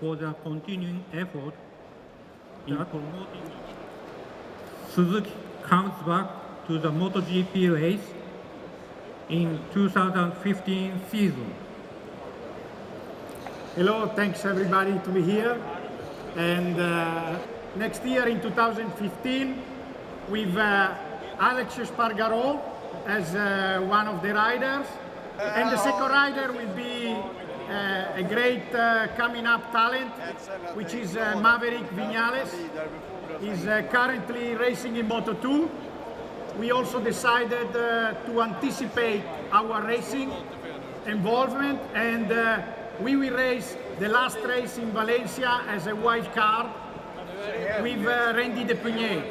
for the continuing effort in promoting. Suzuki comes back to the MotoGP race in 2015 season. Hello, thanks everybody to be here. And next year in 2015, with Alex Espargaró as one of the riders. And the second rider will be a great coming up talent, which is Maverick Viñales. He's currently racing in Moto2. We also decided to anticipate our racing involvement, and we will race the last race in Valencia as a wild card with Randy Depuignet.